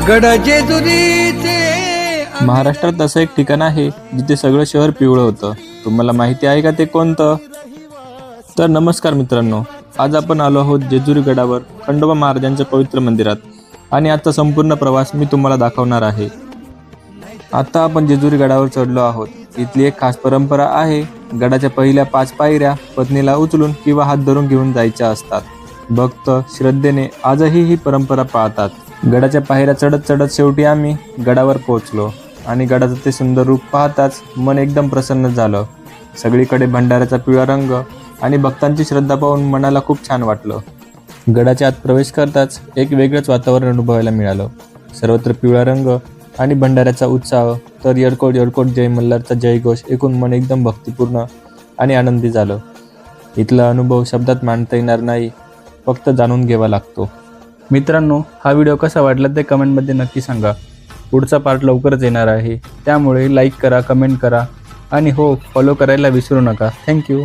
गड जेजुरीचे महाराष्ट्रात असं एक ठिकाण आहे जिथे सगळं शहर पिवळं होतं. तुम्हाला माहिती आहे का ते कोणतं? तर नमस्कार मित्रांनो, आज आपण आलो आहोत जेजुरी गडावर खंडोबा महाराजांच्या पवित्र मंदिरात आणि आजचा संपूर्ण प्रवास मी तुम्हाला दाखवणार आहे. आता आपण जेजुरी गडावर चढलो आहोत. इथली एक खास परंपरा आहे. गडाच्या पहिल्या 5 पायऱ्या पत्नीला उचलून किंवा हात धरून घेऊन जायच्या असतात. भक्त श्रद्धेने आजही ही परंपरा पाळतात. गडाच्या पायऱ्या चढत चढत शेवटी आम्ही गडावर पोहोचलो आणि गडाचं ते सुंदर रूप पाहताच मन एकदम प्रसन्न झालं. सगळीकडे भंडाऱ्याचा पिवळा रंग आणि भक्तांची श्रद्धा पाहून मनाला खूप छान वाटलं. गडाच्या आत प्रवेश करताच एक वेगळंच वातावरण अनुभवायला मिळालं. सर्वत्र पिवळा रंग आणि भंडाऱ्याचा उत्साह, तर यडकोट यडकोट जय मल्हारचा जयघोष ऐकून मन एकदम भक्तिपूर्ण आणि आनंदी झालं. इथला अनुभव शब्दात मांडता येणार नाही, फक्त जाणून घ्यावा लागतो. मित्रांनो, हा व्हिडिओ कसा वाटला ते कमेंटमध्ये नक्की सांगा. पुढचा पार्ट लवकरच येणार आहे, त्यामुळे लाईक करा, कमेंट करा आणि हो, फॉलो करायला विसरू नका. थँक्यू.